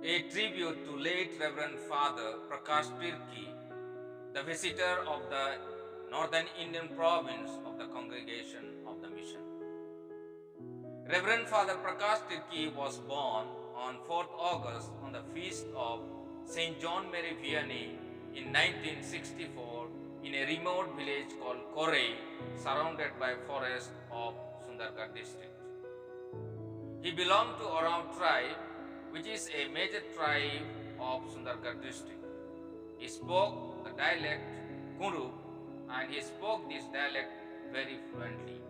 A tribute to late Reverend Father Prakash Tirki, the visitor of the Northern Indian province of the Congregation of the Mission. Reverend Father Prakash Tirki was born on 4th August on the feast of St. John Mary Vianney in 1964 in a remote village called Korei, surrounded by forest of Sundargarh district. He belonged to Oraon tribe, which is a major tribe of Sundargarh district. He spoke the dialect Kuru and he spoke this dialect very fluently.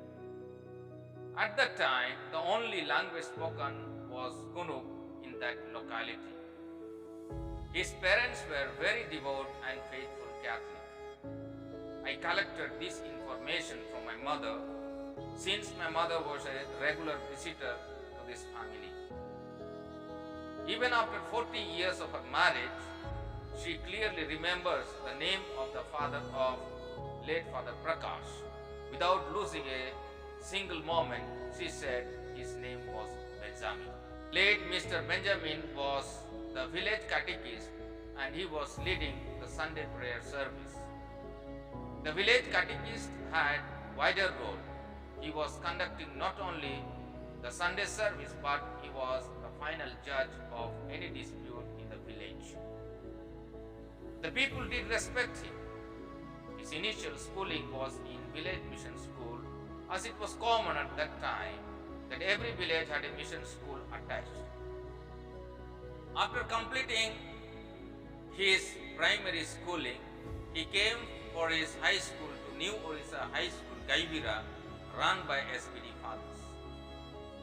At that time, the only language spoken was Kunuk in that locality. His parents were very devout and faithful Catholic. I collected this information from my mother, since my mother was a regular visitor to this family. Even after 40 years of her marriage, she clearly remembers the name of the father of late Father Prakash. Without losing a single moment, she said his name was Benjamin. Late Mr. Benjamin was the village catechist and he was leading the Sunday prayer service. The village catechist had wider role. He was conducting not only the Sunday service, but he was the final judge of any dispute in the village. The people did respect him. His initial schooling was in village mission school, as it was common at that time that every village had a mission school attached. After completing his primary schooling, he came for his high school to New Orissa High School, Gaibira, run by SBD fathers.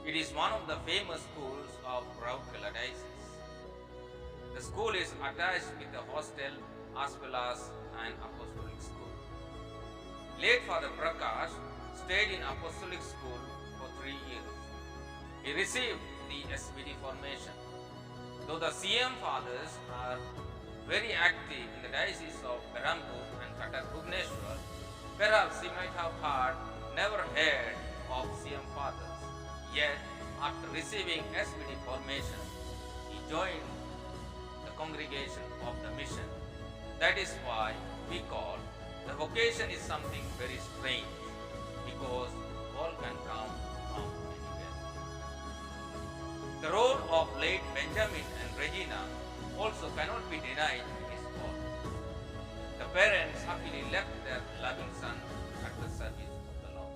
It is one of the famous schools of Rourkela diocese. The school is attached with a hostel as well as an apostolic school. Late Father Prakash stayed in apostolic school for 3 years. He received the SBD formation. Though the CM fathers are very active in the diocese of Berhampur and Cuttack Bhubaneswar, perhaps he might have never heard of CM fathers. Yet, after receiving SBD formation, he joined the congregation of the mission. That is why we call the vocation is something very strange, because all can come from anywhere. The role of late Benjamin and Regina also cannot be denied in his work. The parents happily left their loving son at the service of the Lord.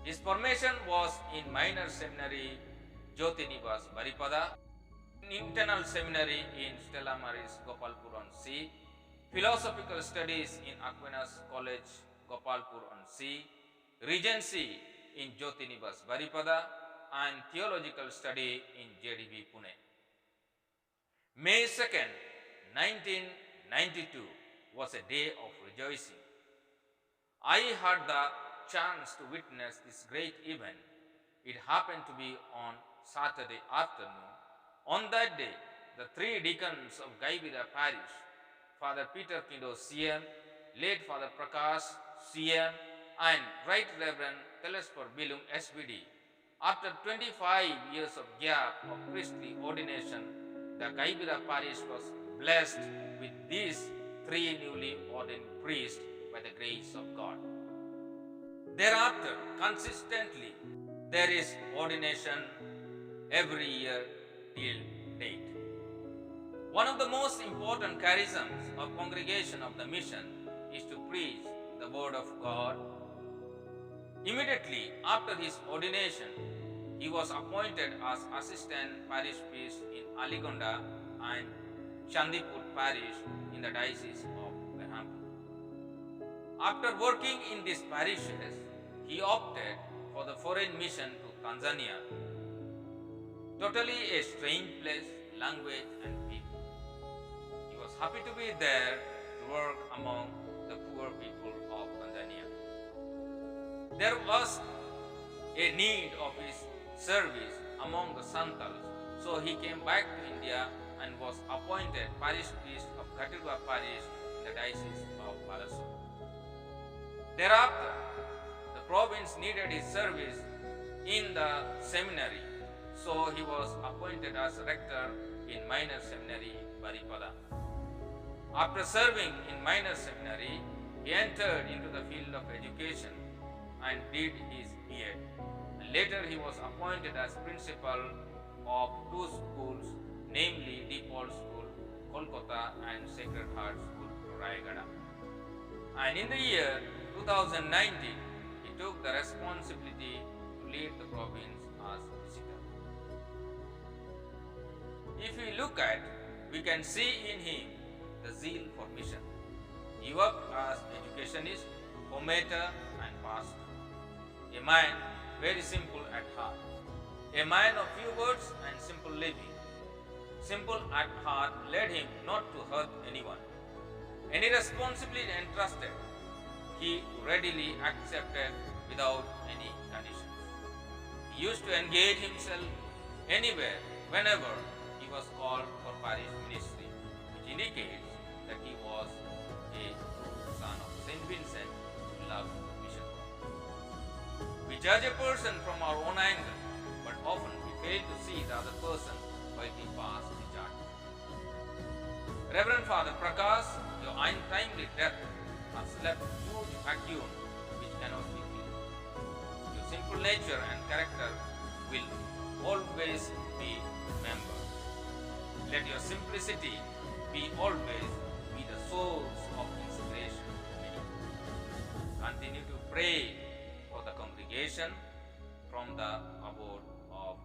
His formation was in minor seminary Jyotinivas Baripada, internal seminary in Stella Maris Gopalpur on Sea, philosophical studies in Aquinas College Gopalpur on Sea, regency in Jyotinivas Baripada, and theological study in JDB Pune. May 2nd, 1992 was a day of rejoicing. I had the chance to witness this great event. It happened to be on Saturday afternoon. On that day, the 3 deacons of Gaibira parish, Father Peter Kindo CM, late Father Prakash CM, and Right Reverend Telesper Bilum SBD, after 25 years of gap of priestly ordination, the Gaibira parish was blessed with these 3 newly ordained priests by the grace of God. Thereafter, consistently, there is ordination every year till date. One of the most important charisms of Congregation of the Mission is to preach the Word of God. Immediately after his ordination, he was appointed as assistant parish priest in Aligonda and Chandipur parish in the diocese of Berhampur. After working in these parishes, he opted for the foreign mission to Tanzania. Totally a strange place, language and people. He was happy to be there to work among the poor people of Tanzania. There was a need of his service among the Santals, so he came back to India and was appointed parish priest of Katirwa parish in the diocese of Balasore. Thereafter, the province needed his service in the seminary, So he was appointed as rector in minor seminary Baripada. After serving in minor seminary, he entered into the field of education and did his B.Ed. Later he was appointed as principal of two schools, namely DePaul School, Kolkata, and Sacred Heart School, Rayagada. And in the year 2019, he took the responsibility to lead the province as visitor. If we look at, we can see in him the zeal for mission. He worked as educationist, formator, and pastor. A man very simple at heart. A man of few words and simple living. Simple at heart led him not to hurt anyone. Any responsibility entrusted, he readily accepted without any conditions. He used to engage himself anywhere, whenever he was called for parish ministry, which indicates that he was a true son of Saint Vincent who loved mission work. We judge a person from our own angle, but often we fail to see the other person while we pass the judgment. Reverend Father Prakash, your untimely death has left huge vacuum which cannot be filled. Your simple nature and character will always be remembered. Let your simplicity be always be the source of inspiration to many. Continue to pray for the congregation from the abode of